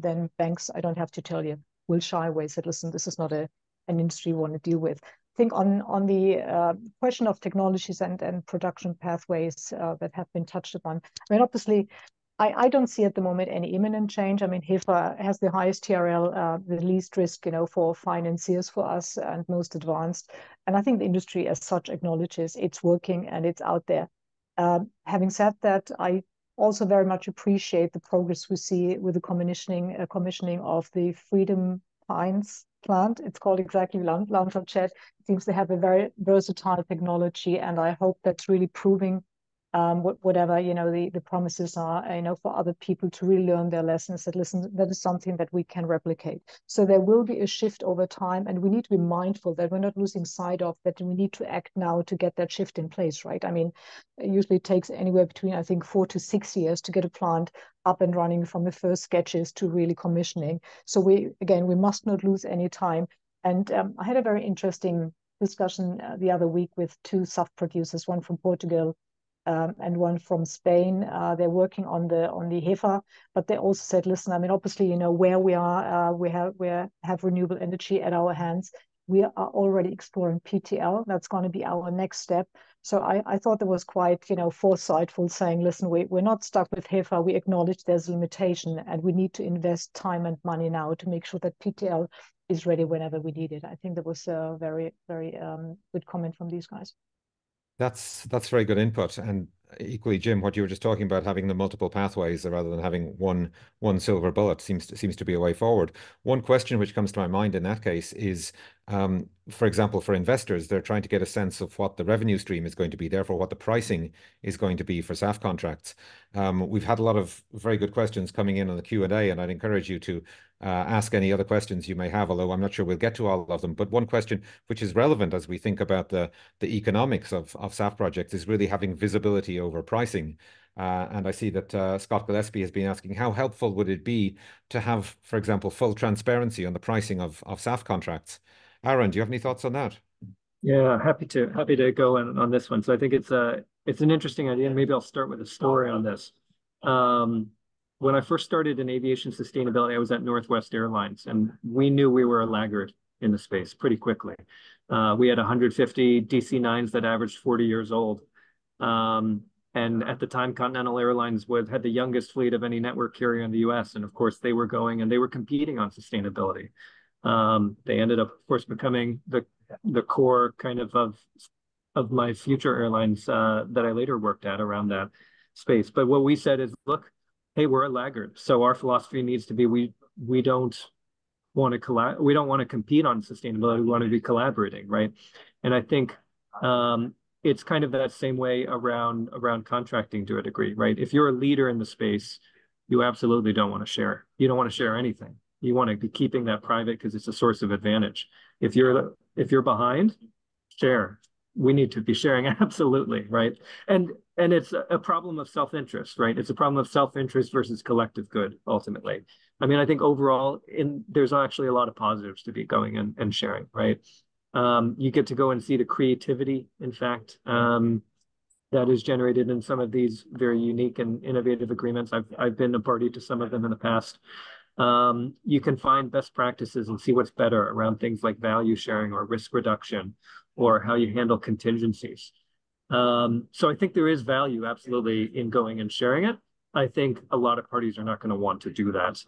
then banks, I don't have to tell you, will shy away. Said, listen, this is not an industry we want to deal with. I think on the question of technologies and production pathways that have been touched upon. I mean, obviously, I don't see at the moment any imminent change. I mean, HEFA has the highest TRL, the least risk, for financiers for us and most advanced. And I think the industry as such acknowledges it's working and it's out there. Having said that, I also very much appreciate the progress we see with the commissioning of the Freedom Pines plant. It's called exactly Landschaftsjet. It seems they have a very versatile technology, and I hope that's really proving whatever the promises are, for other people to really learn their lessons. That listen, that is something that we can replicate. So there will be a shift over time, and we need to be mindful that we're not losing sight of that. We need to act now to get that shift in place, right? I mean, it usually takes anywhere between 4 to 6 years to get a plant up and running from the first sketches to really commissioning. So we must not lose any time. And I had a very interesting discussion the other week with 2 SAF producers, one from Portugal and one from Spain. They're working on the HEFA, but they also said, listen, I mean, obviously, where we are, we have renewable energy at our hands. we are already exploring PTL. That's going to be our next step. So I thought that was quite, foresightful, saying, listen, we're not stuck with HEFA. We acknowledge there's limitation and we need to invest time and money now to make sure that PTL is ready whenever we need it. I think that was a very, very good comment from these guys. That's very good input. And equally, Jim, what you were just talking about, having the multiple pathways rather than having one silver bullet seems to be a way forward. One question which comes to my mind in that case is, for example, for investors, they're trying to get a sense of what the revenue stream is going to be, therefore what the pricing is going to be for SAF contracts. We've had a lot of very good questions coming in on the Q&A, and I'd encourage you to ask any other questions you may have, although I'm not sure we'll get to all of them. But one question which is relevant as we think about the economics of SAF projects is really having visibility over pricing. And I see that Scott Gillespie has been asking, how helpful would it be to have, for example, full transparency on the pricing of SAF contracts? Aaron, do you have any thoughts on that? Yeah, happy to go on this one. So I think it's an interesting idea, and maybe I'll start with a story on this. When I first started in aviation sustainability, I was at Northwest Airlines, and we knew we were a laggard in the space pretty quickly. We had 150 DC-9s that averaged 40 years old. And at the time, Continental Airlines had the youngest fleet of any network carrier in the US. And of course, they were competing on sustainability. They ended up, of course, becoming the core kind of my future airlines that I later worked at around that space. But what we said is, look, hey, we're a laggard. So our philosophy needs to be we don't want to compete on sustainability. We want to be collaborating, right? And I think it's kind of that same way around contracting to a degree, right? If you're a leader in the space, you absolutely don't want to share. You don't want to share anything. You want to be keeping that private because it's a source of advantage. If you're behind, share. We need to be sharing absolutely, right? And it's a problem of self-interest, right? It's a problem of self-interest versus collective good, ultimately. I mean, I think overall, there's actually a lot of positives to be going and sharing, right? You get to go and see the creativity, in fact, that is generated in some of these very unique and innovative agreements. I've been a party to some of them in the past. You can find best practices and see what's better around things like value sharing or risk reduction or how you handle contingencies. So I think there is value absolutely in going and sharing it. I think a lot of parties are not going to want to do that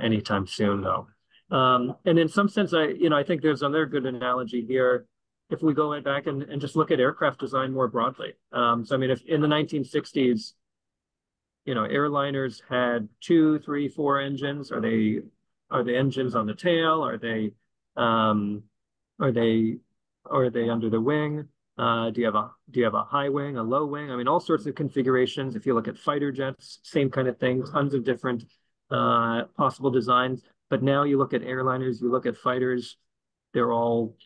anytime soon, though. And in some sense, I think there's another good analogy here. If we go back and just look at aircraft design more broadly. So I mean, if in the 1960s, airliners had 2, 3, 4 engines. Are the engines on the tail? Are they under the wing? Do you have a high wing, a low wing? I mean, all sorts of configurations. If you look at fighter jets, same kind of thing, tons of different possible designs. But now you look at airliners, you look at fighters, they're all,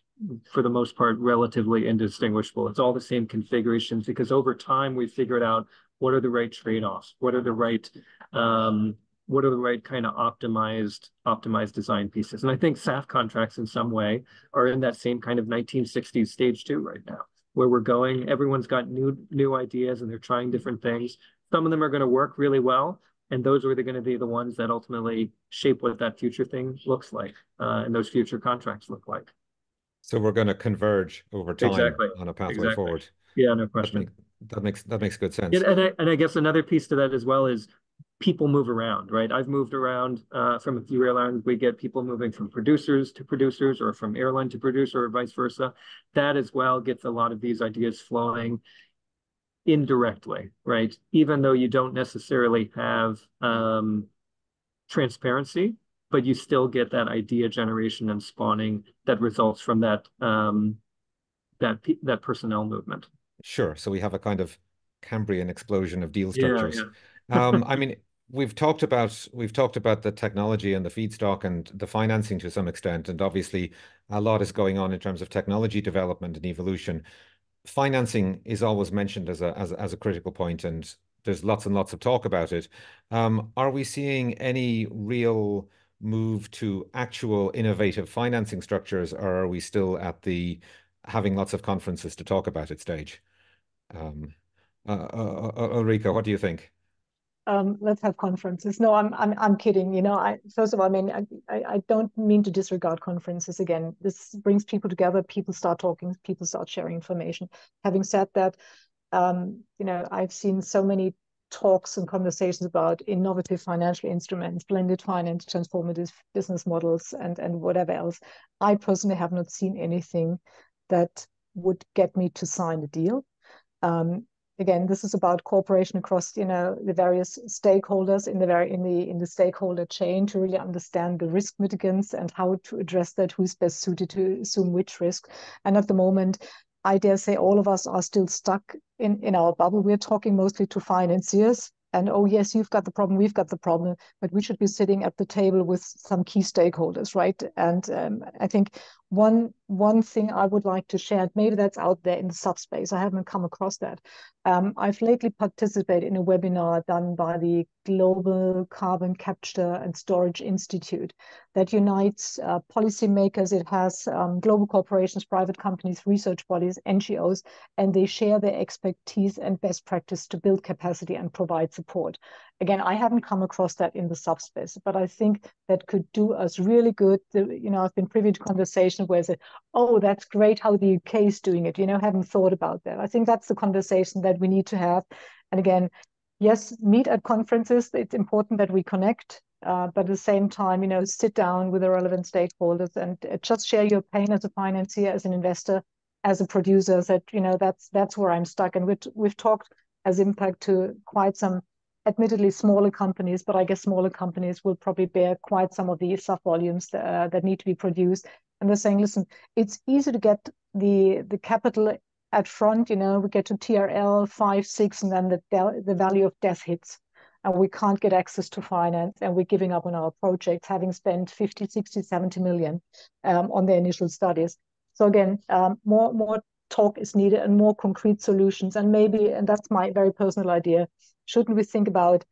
for the most part, relatively indistinguishable. It's all the same configurations because over time we've figured out what are the right trade-offs, what are the right kind of optimized design pieces. And I think SAF contracts in some way are in that same kind of 1960s stage 2 right now, where we're going, everyone's got new ideas and they're trying different things. Some of them are going to work really well. And those are going to be the ones that ultimately shape what that future thing looks like and those future contracts look like. So we're going to converge over time on a pathway forward. Yeah, no question. That makes good sense. Yeah, and I guess another piece to that as well is people move around, right? I've moved around from a few airlines. We get people moving from producers to producers or from airline to producer or vice versa. That as well gets a lot of these ideas flowing indirectly, right? Even though you don't necessarily have transparency, but you still get that idea generation and spawning that results from that personnel movement. Sure. So we have a kind of Cambrian explosion of deal structures. Yeah. I mean, we've talked about the technology and the feedstock and the financing to some extent, and obviously a lot is going on in terms of technology development and evolution. Financing is always mentioned as a critical point, and there's lots and lots of talk about it. Are we seeing any real move to actual innovative financing structures, or are we still at the having lots of conferences to talk about it stage? Ulrika, what do you think? let's have conferences. No, I'm kidding. You know, first of all, I mean, I don't mean to disregard conferences. Again, this brings people together. People start talking. People start sharing information. Having said that, you know, I've seen so many talks and conversations about innovative financial instruments, blended finance, transformative business models, and whatever else. I personally have not seen anything that would get me to sign a deal. Again, this is about cooperation across, you know, the various stakeholders in the stakeholder chain to really understand the risk mitigants and how to address that, who's best suited to assume which risk. And at the moment, I dare say all of us are still stuck in our bubble. We're talking mostly to financiers. And oh, yes, you've got the problem, we've got the problem, but we should be sitting at the table with some key stakeholders, right? And I think one thing I would like to share, maybe that's out there in the subspace, I haven't come across that. I've lately participated in a webinar done by the Global Carbon Capture and Storage Institute that unites policymakers. It has global corporations, private companies, research bodies, NGOs, and they share their expertise and best practice to build capacity and provide support. Again, I haven't come across that in the subspace, but I think that could do us really good. You know, I've been privy to conversations where I say, oh, that's great how the UK is doing it. You know, haven't thought about that. I think that's the conversation that we need to have. And again, yes, meet at conferences. It's important that we connect, but at the same time, you know, sit down with the relevant stakeholders and just share your pain as a financier, as an investor, as a producer. That, you know, that's where I'm stuck. And we've talked as Impact to quite some admittedly smaller companies, but I guess smaller companies will probably bear quite some of the sub volumes that need to be produced. And they're saying, listen, it's easy to get the capital at front. You know, we get to TRL 5, 6, and then the value of death hits, and we can't get access to finance, and we're giving up on our projects, having spent 50, 60, 70 million on the initial studies. So again, more talk is needed and more concrete solutions. And maybe, and that's my very personal idea, shouldn't we think about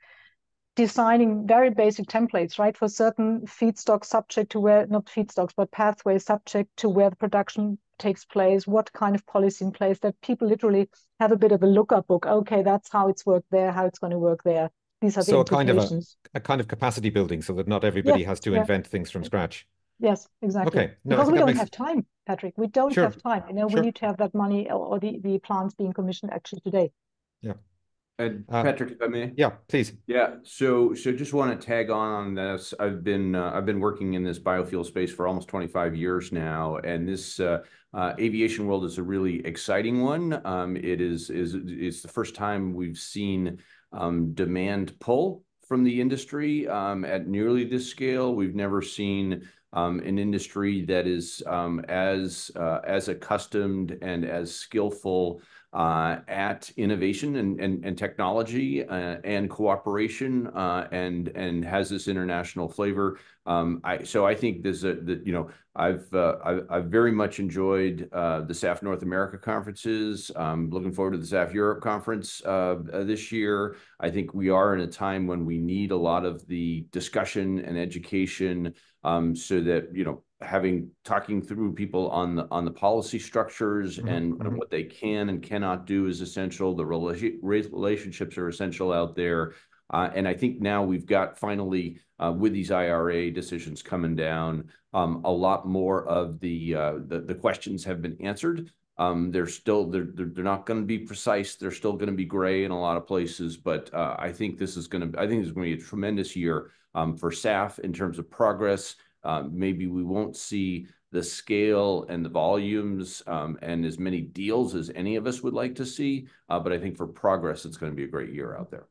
designing very basic templates, right, for certain feedstock subject to where, not feedstocks, but pathways subject to where the production takes place, what kind of policy in place, that people literally have a bit of a lookup book. Okay, that's how it's worked there, how it's going to work there. These are the implications. A kind of capacity building so that not everybody has to invent things from scratch. Yes, exactly. Okay. No, because we don't have time, Patrick. We don't have time. You know, we need to have that money or the plants being commissioned actually today. Yeah. And Patrick, if I may. Yeah, please. Yeah. So just want to tag on this. I've been working in this biofuel space for almost 25 years now, and this aviation world is a really exciting one. It's the first time we've seen demand pull from the industry at nearly this scale. We've never seen an industry that is as accustomed and as skillful at innovation and technology and cooperation and has this international flavor. So I think I've very much enjoyed the SAF North America conferences. Looking forward to the SAF Europe conference this year. I think we are in a time when we need a lot of the discussion and education so that, you know, talking through people on the policy structures and what they can and cannot do is essential. The relationships are essential out there. And I think now we've got finally with these IRA decisions coming down, a lot more of the questions have been answered. They're not going to be precise. They're still going to be gray in a lot of places, but I think this is going to be a tremendous year for SAF in terms of progress. Maybe we won't see the scale and the volumes and as many deals as any of us would like to see, but I think for progress, it's going to be a great year out there.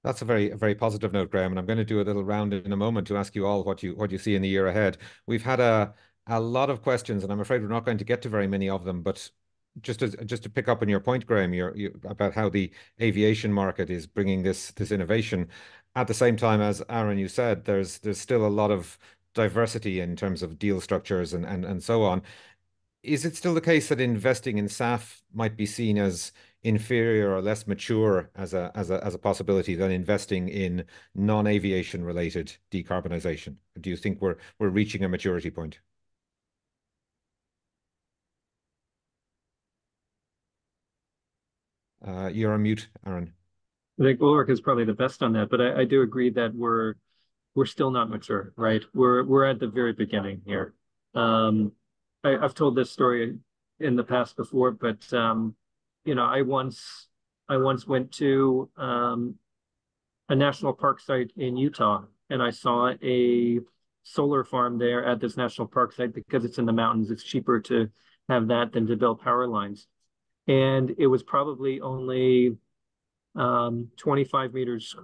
That's a very positive note, Graham. And I'm going to do a little round in a moment to ask you all what you see in the year ahead. We've had a lot of questions, and I'm afraid we're not going to get to very many of them. But just to pick up on your point, Graham, about how the aviation market is bringing this innovation. At the same time, as Aaron, you said, there's still a lot of diversity in terms of deal structures and so on. Is it still the case that investing in SAF might be seen as inferior or less mature as a possibility than investing in non-aviation related decarbonization? Do you think we're reaching a maturity point? You're on mute, Aaron. I think Ulrich is probably the best on that, but I do agree that we're still not mature, right? We're at the very beginning here. I've told this story in the past before, but you know, I once went to a national park site in Utah, and I saw a solar farm there at this national park site because it's in the mountains. It's cheaper to have that than to build power lines. And it was probably only 25 meters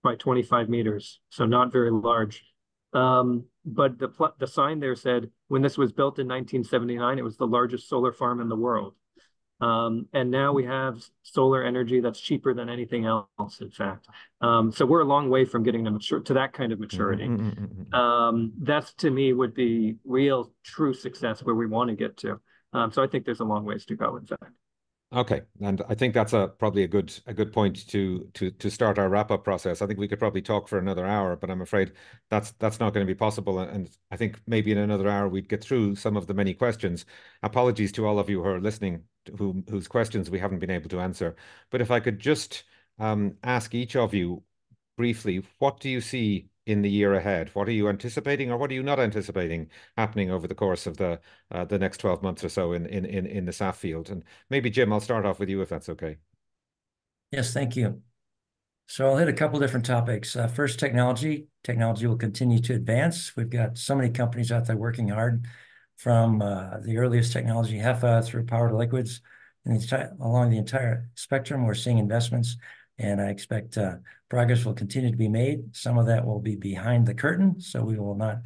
by 25 meters, so not very large. But the sign there said, when this was built in 1979, it was the largest solar farm in the world. And now we have solar energy that's cheaper than anything else, in fact. So we're a long way from getting to that kind of maturity. That's, to me, would be real, true success where we want to get to. So I think there's a long ways to go, in fact. Okay, and I think that's probably a good point to start our wrap up process. I think we could probably talk for another hour, but I'm afraid that's not going to be possible. And I think maybe in another hour we'd get through some of the many questions. Apologies to all of you who are listening, whose questions we haven't been able to answer. But if I could just ask each of you briefly, what do you see in the year ahead? What are you anticipating, or what are you not anticipating happening over the course of the next 12 months or so in the SAF field? And maybe Jim, I'll start off with you if that's okay. Yes, thank you. So I'll hit a couple different topics. First, technology. Technology will continue to advance. We've got so many companies out there working hard, from the earliest technology, HEFA, through power to liquids, and along the entire spectrum. We're seeing investments, and I expect progress will continue to be made. Some of that will be behind the curtain, so we will not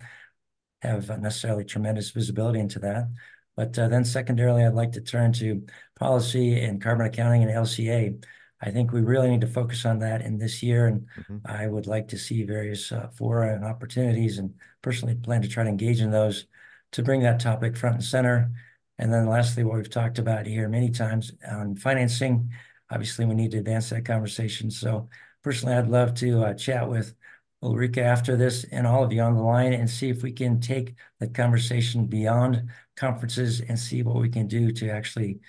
have necessarily tremendous visibility into that. But then secondarily, I'd like to turn to policy and carbon accounting and LCA. I think we really need to focus on that in this year, and I would like to see various fora and opportunities, and personally plan to try to engage in those to bring that topic front and center. And then lastly, what we've talked about here many times on financing. Obviously, we need to advance that conversation. So personally, I'd love to chat with Ulrika after this and all of you on the line, and see if we can take the conversation beyond conferences and see what we can do to actually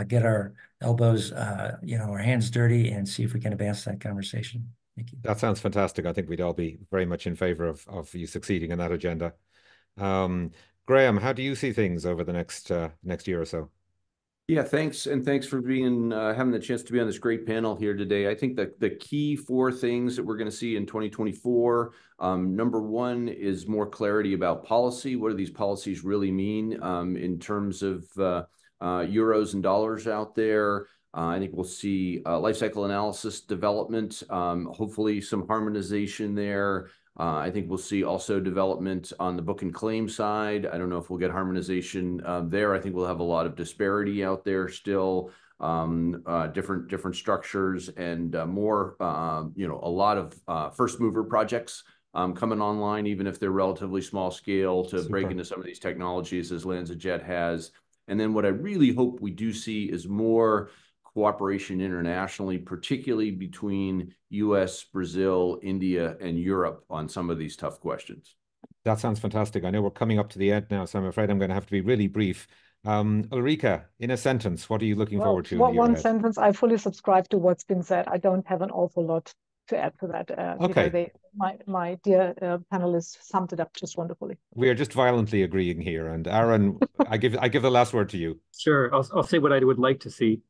get our elbows, our hands dirty, and see if we can advance that conversation. Thank you. That sounds fantastic. I think we'd all be very much in favor of you succeeding in that agenda. Graham, how do you see things over the next year or so? Yeah, thanks. And thanks for being having the chance to be on this great panel here today. I think that the key four things that we're going to see in 2024, number one is more clarity about policy. What do these policies really mean in terms of euros and dollars out there? I think we'll see life cycle analysis development, hopefully some harmonization there. I think we'll see also development on the book and claim side. I don't know if we'll get harmonization there. I think we'll have a lot of disparity out there still, different structures, and more, a lot of first mover projects coming online, even if they're relatively small scale, to break into some of these technologies as LanzaJet has. And then what I really hope we do see is more cooperation internationally, particularly between US, Brazil, India, and Europe on some of these tough questions. That sounds fantastic. I know we're coming up to the end now, so I'm afraid I'm going to have to be really brief. Ulrika, in a sentence, what are you looking forward to? One sentence, I fully subscribe to what's been said. I don't have an awful lot to add to that. Okay. My dear panelists summed it up just wonderfully. We are just violently agreeing here. And Aaron, I give the last word to you. Sure. I'll say what I would like to see,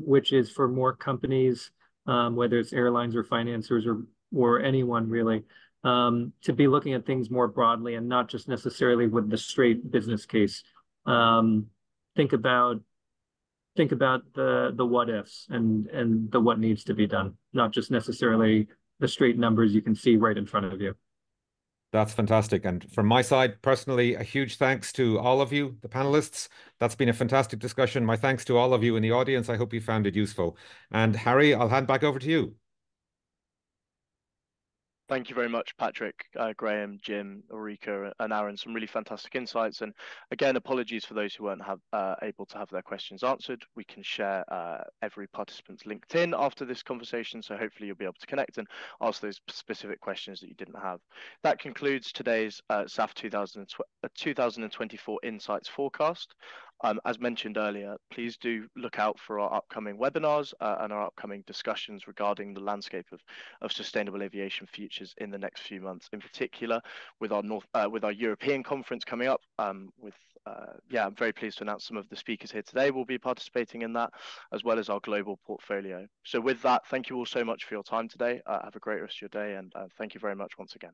which is for more companies, whether it's airlines or financiers or anyone really, to be looking at things more broadly and not just necessarily with the straight business case. Think about the what ifs and the what needs to be done, not just necessarily the straight numbers you can see right in front of you. That's fantastic. And from my side, personally, a huge thanks to all of you, the panelists. That's been a fantastic discussion. My thanks to all of you in the audience. I hope you found it useful. And Harry, I'll hand back over to you. Thank you very much, Patrick, Graham, Jim, Ulrika, and Aaron. Some really fantastic insights. And again, apologies for those who weren't able to have their questions answered. We can share every participant's LinkedIn after this conversation, so hopefully you'll be able to connect and ask those specific questions that you didn't have. That concludes today's SAF 2024 Insights Forecast. As mentioned earlier, please do look out for our upcoming webinars and our upcoming discussions regarding the landscape of sustainable aviation futures in the next few months, in particular with our European conference coming up. I'm very pleased to announce some of the speakers here today will be participating in that, as well as our global portfolio. So with that, thank you all so much for your time today. Have a great rest of your day, and thank you very much once again.